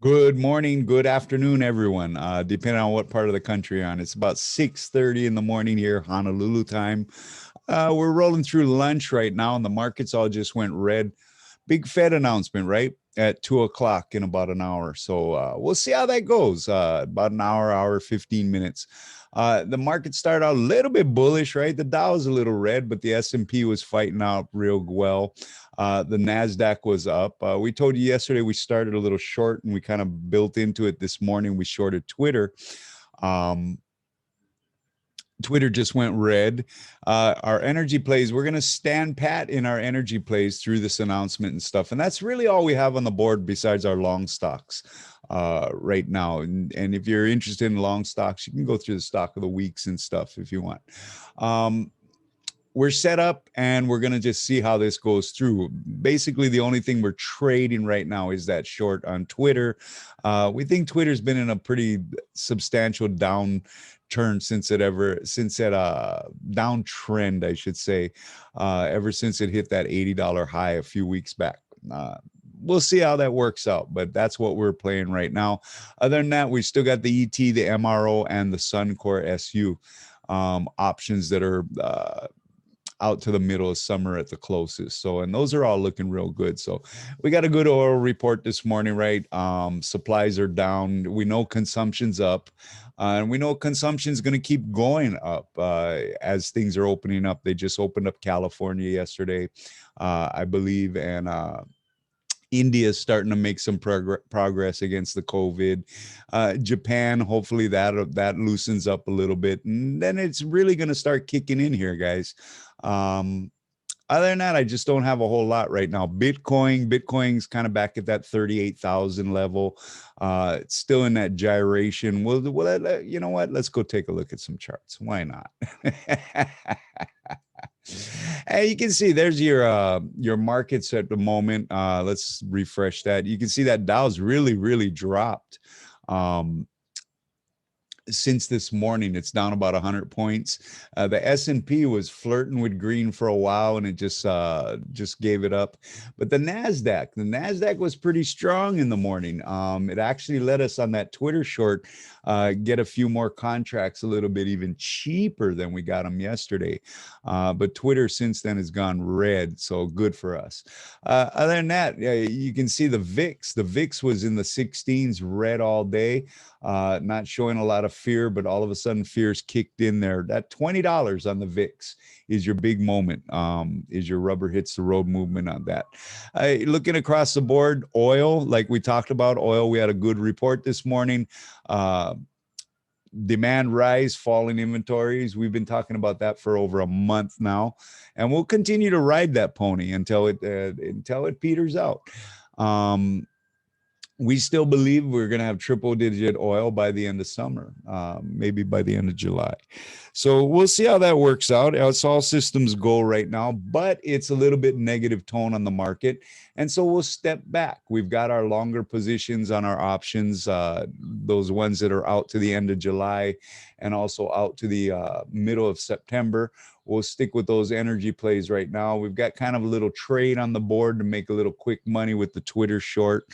Good morning, good afternoon, everyone. Depending on what part of the country you're on. It's about 6:30 in the morning here, Honolulu time. We're rolling through lunch right now, and the markets all just went red. Big Fed announcement, right? At 2 o'clock in about an hour. So we'll see how that goes. About an hour, 15 minutes. The market started out a little bit bullish, right? The Dow was a little red, but the S&P was fighting out real well. The Nasdaq was up. We told you yesterday we started a little short, and we kind of built into it this morning. We shorted Twitter. Um, Twitter just went red. Our energy plays, we're going to stand pat in our energy plays through this announcement and stuff. And that's really all we have on the board besides our long stocks right now. And if you're interested in long stocks, you can go through the stock of the weeks and stuff if you want. We're set up and we're going to just see how this goes through. Basically, the only thing we're trading right now is that short on Twitter. We think Twitter's been in a pretty substantial downturn since that downtrend, I should say, ever since it hit that $80 high a few weeks back. We'll see how that works out, but that's what we're playing right now. Other than that, we still got the ET, the MRO, and the Suncor SU options that are out to the middle of summer at the closest. So, and those are all looking real good. So we got a good oil report this morning, right? Supplies are down. We know consumption's up. And we know consumption's going to keep going up as things are opening up. They just opened up California yesterday, I believe, and India is starting to make some progress against the COVID. Japan, hopefully that loosens up a little bit, and then it's really going to start kicking in here, guys. Other than that, I just don't have a whole lot right now. Bitcoin's kind of back at that 38,000 level. It's still in that gyration. Well, you know what? Let's go take a look at some charts. Why not? Hey, you can see there's your markets at the moment. Let's refresh that. You can see that Dow's really dropped. Since this morning, it's down about 100 points. The S&P was flirting with green for a while, and it just gave it up. But the Nasdaq was pretty strong in the morning. It actually let us on that Twitter short get a few more contracts a little bit even cheaper than we got them yesterday. But Twitter since then has gone red, so good for us. Other than that, you can see the VIX. The VIX was in the 16s, red all day. Not showing a lot of fear, but all of a sudden fear's kicked in there. That $20 on the VIX is your big moment, is your rubber hits the road movement on that. Looking across the board, oil, like we talked about, oil, we had a good report this morning. Demand rise, falling inventories. We've been talking about that for over a month now, and we'll continue to ride that pony until it peters out. We still believe we're going to have triple-digit oil by the end of summer, maybe by the end of July. So we'll see how that works out. It's all systems go right now, but it's a little bit negative tone on the market. And so we'll step back. We've got our longer positions on our options, those ones that are out to the end of July and also out to the middle of September. We'll stick with those energy plays right now. We've got kind of a little trade on the board to make a little quick money with the Twitter short.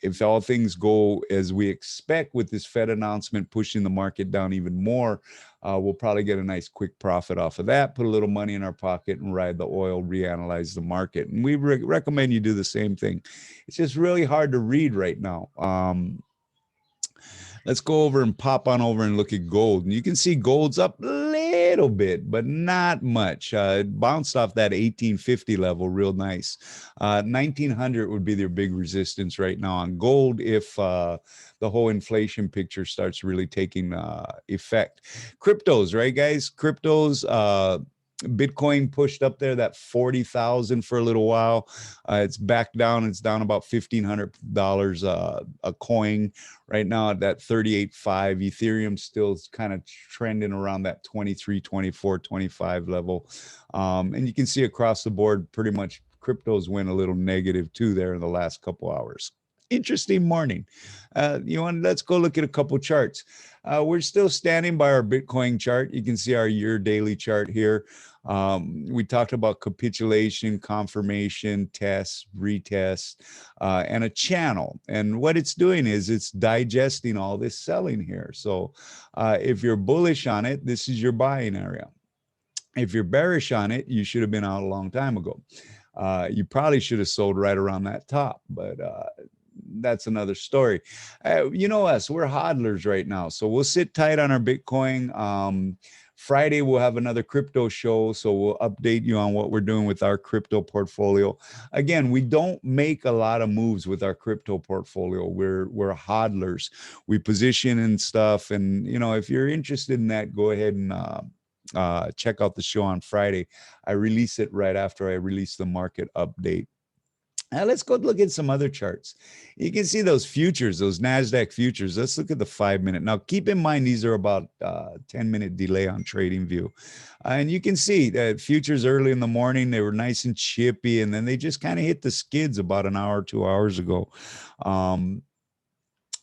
If all things go as we expect with this Fed announcement pushing the market down even more, we'll probably get a nice quick profit off of that, put a little money in our pocket and ride the oil, reanalyze the market. And we recommend you do the same thing. It's just really hard to read right now. Let's go over and pop on over and look at gold. And you can see gold's up a little bit, but not much. It bounced off that 1850 level real nice. 1900 would be their big resistance right now on gold if the whole inflation picture starts really taking effect. Cryptos, right, guys? Cryptos, Bitcoin pushed up there that 40,000 for a little while. It's back down. It's down about $1,500 a coin right now at that 38.5. Ethereum still kind of trending around that 23, 24, 25 level. And you can see across the board, pretty much cryptos went a little negative too there in the last couple hours. Interesting morning. Let's go look at a couple charts. We're still standing by our Bitcoin chart. You can see our year daily chart here. We talked about capitulation, confirmation, test, retest, and a channel. And what it's doing is it's digesting all this selling here. So if you're bullish on it, this is your buying area. If you're bearish on it, you should have been out a long time ago. You probably should have sold right around that top, but that's another story. You know us, we're hodlers right now. So we'll sit tight on our Bitcoin. Friday, we'll have another crypto show. So we'll update you on what we're doing with our crypto portfolio. Again, we don't make a lot of moves with our crypto portfolio. We're hodlers. We position and stuff. And, if you're interested in that, go ahead and check out the show on Friday. I release it right after I release the market update. Now let's go look at some other charts. You can see those futures, those NASDAQ futures. Let's look at the 5-minute. Now, keep in mind, these are about 10-minute delay on TradingView. And you can see that futures early in the morning, they were nice and chippy, and then they just kind of hit the skids about an hour, 2 hours ago.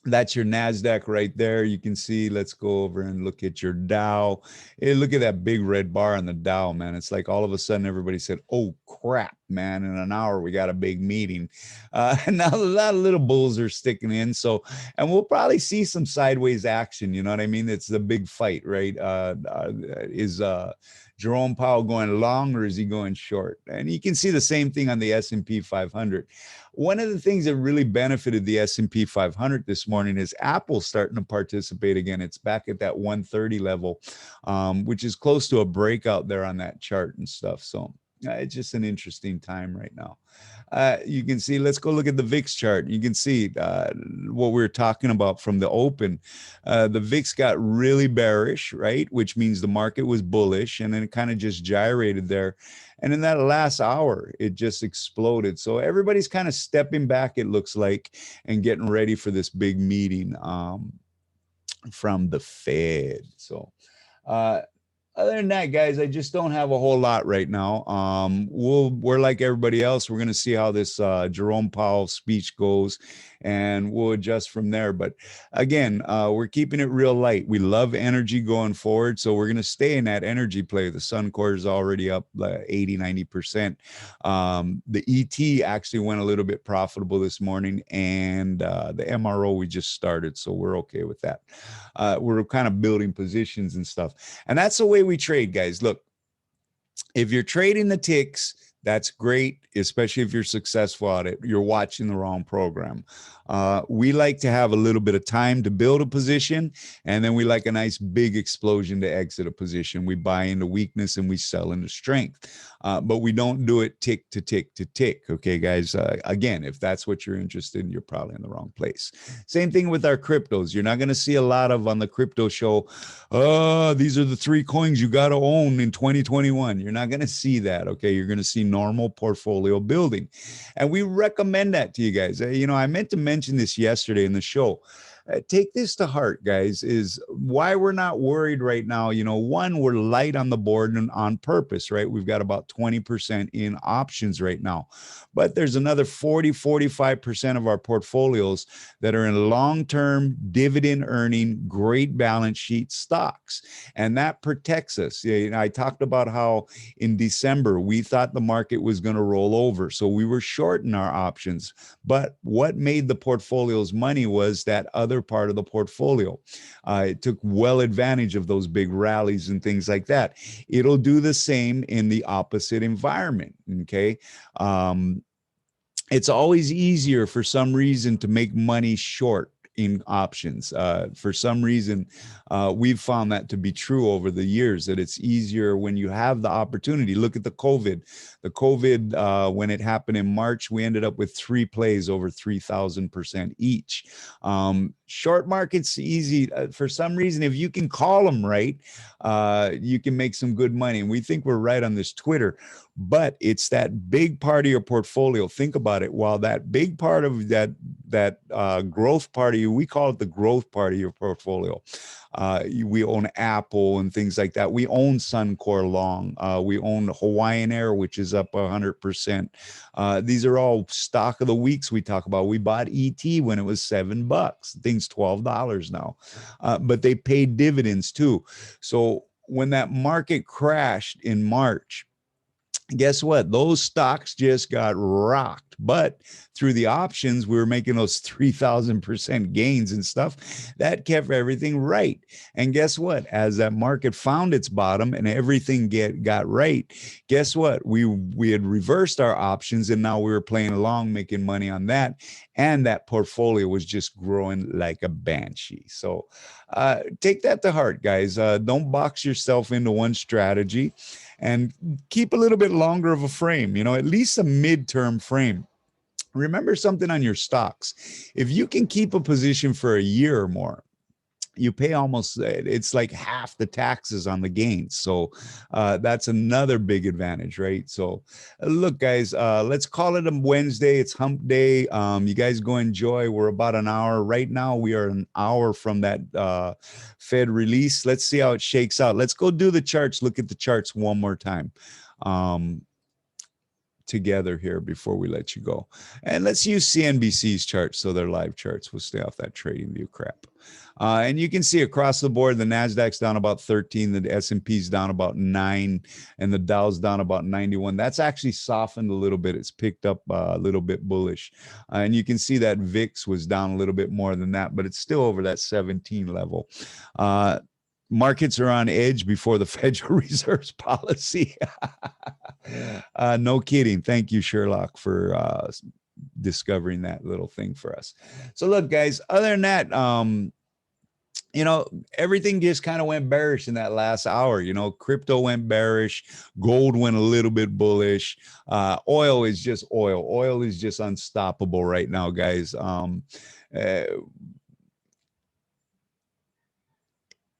That's your NASDAQ right there. You can see, let's go over and look at your Dow. Hey, look at that big red bar on the Dow, man. It's like all of a sudden everybody said, oh, crap, man, in an hour we got a big meeting. Now a lot of little bulls are sticking in. So, and we'll probably see some sideways action. You know what I mean? It's the big fight, right? Is Jerome Powell going long or is he going short? And you can see the same thing on the S&P 500. One of the things that really benefited the S&P 500 this morning is Apple starting to participate again. It's back at that 130 level, which is close to a breakout there on that chart and stuff. So it's just an interesting time right now. You can see, let's go look at the VIX chart. You can see what we were talking about from the open. The VIX got really bearish, right? Which means the market was bullish, and then it kind of just gyrated there. And in that last hour, it just exploded. So everybody's kind of stepping back, it looks like, and getting ready for this big meeting from the Fed. So other than that, guys, I just don't have a whole lot right now. We're like everybody else. We're going to see how this Jerome Powell speech goes, and we'll adjust from there. But again, we're keeping it real light. We love energy going forward, so we're going to stay in that energy play. The Suncor is already up 80, 90%. The ET actually went a little bit profitable this morning, and the MRO we just started, so we're okay with that. We're kind of building positions and stuff, and that's the way we trade, guys. Look, if you're trading the ticks, that's great, especially if you're successful at it. You're watching the wrong program. We like to have a little bit of time to build a position, and then we like a nice big explosion to exit a position. We buy into weakness and we sell into strength, but we don't do it tick to tick to tick. Okay, guys. Again, if that's what you're interested in, you're probably in the wrong place. Same thing with our cryptos. You're not going to see a lot of on the crypto show. These are the 3 coins you got to own in 2021. You're not going to see that. Okay, you're going to see normal portfolio building, and we recommend that to you guys. I meant to mention this yesterday in the show. Take this to heart, guys, is why we're not worried right now. One, we're light on the board and on purpose, right? We've got about 20% in options right now, but there's another 45% of our portfolios that are in long-term dividend earning, great balance sheet stocks. And that protects us. I talked about how in December, we thought the market was going to roll over. So we were shorting our options, but what made the portfolios money was that other part of the portfolio. It took well advantage of those big rallies and things like that. It'll do the same in the opposite environment. Okay. It's always easier for some reason to make money short in options. For some reason, we've found that to be true over the years, that it's easier when you have the opportunity. Look at the COVID. The COVID, when it happened in March, we ended up with 3 plays over 3,000% each. Short market's easy. For some reason, if you can call them right, you can make some good money. And we think we're right on this Twitter, but it's that big part of your portfolio. Think about it. While that big part of that growth part of you. We call it the growth part of your portfolio. We own Apple and things like that. We own Suncor Long. We own Hawaiian Air, which is up 100%. These are all stock of the weeks we talk about. We bought ET when it was $7. Things $12 now, but they paid dividends too. So when that market crashed in March, guess what? Those stocks just got rocked. But through the options, we were making those 3,000% gains and stuff. That kept everything right. And guess what? As that market found its bottom and everything got right, guess what? We had reversed our options, and now we were playing along, making money on that. And that portfolio was just growing like a banshee. So take that to heart, guys. Don't box yourself into one strategy, and keep a little bit longer of a frame, at least a midterm frame. Remember something on your stocks. If you can keep a position for a year or more, you pay almost, it's like half the taxes on the gains. So that's another big advantage, right? So look, guys, let's call it a Wednesday. It's hump day. You guys go enjoy. We're about an hour right now. We are an hour from that Fed release. Let's see how it shakes out. Let's go do the charts. Look at the charts one more time together here before we let you go. And let's use CNBC's charts, so they're live charts. We'll stay off that trading view crap. And you can see across the board, the NASDAQ's down about 13, the S&P's down about 9, and the Dow's down about 91. That's actually softened a little bit. It's picked up a little bit bullish. And you can see that VIX was down a little bit more than that, but it's still over that 17 level. Markets are on edge before the Federal Reserve's policy. No kidding. Thank you, Sherlock, for discovering that little thing for us. So look, guys, other than that, everything just kind of went bearish in that last hour. Crypto went bearish. Gold went a little bit bullish. Oil is just oil. Oil is just unstoppable right now, guys.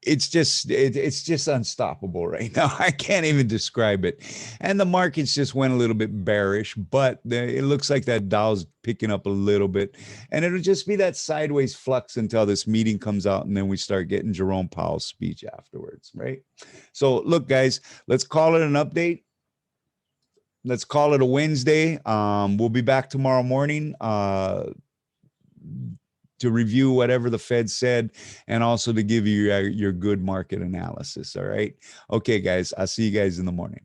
It's just unstoppable right now. I can't even describe it. And the markets just went a little bit bearish, but it looks like that Dow's picking up a little bit. And it'll just be that sideways flux until this meeting comes out, and then we start getting Jerome Powell's speech afterwards, right? So look, guys, let's call it an update. Let's call it a Wednesday. We'll be back tomorrow morning to review whatever the Fed said, and also to give you your good market analysis. All right. Okay, guys, I'll see you guys in the morning.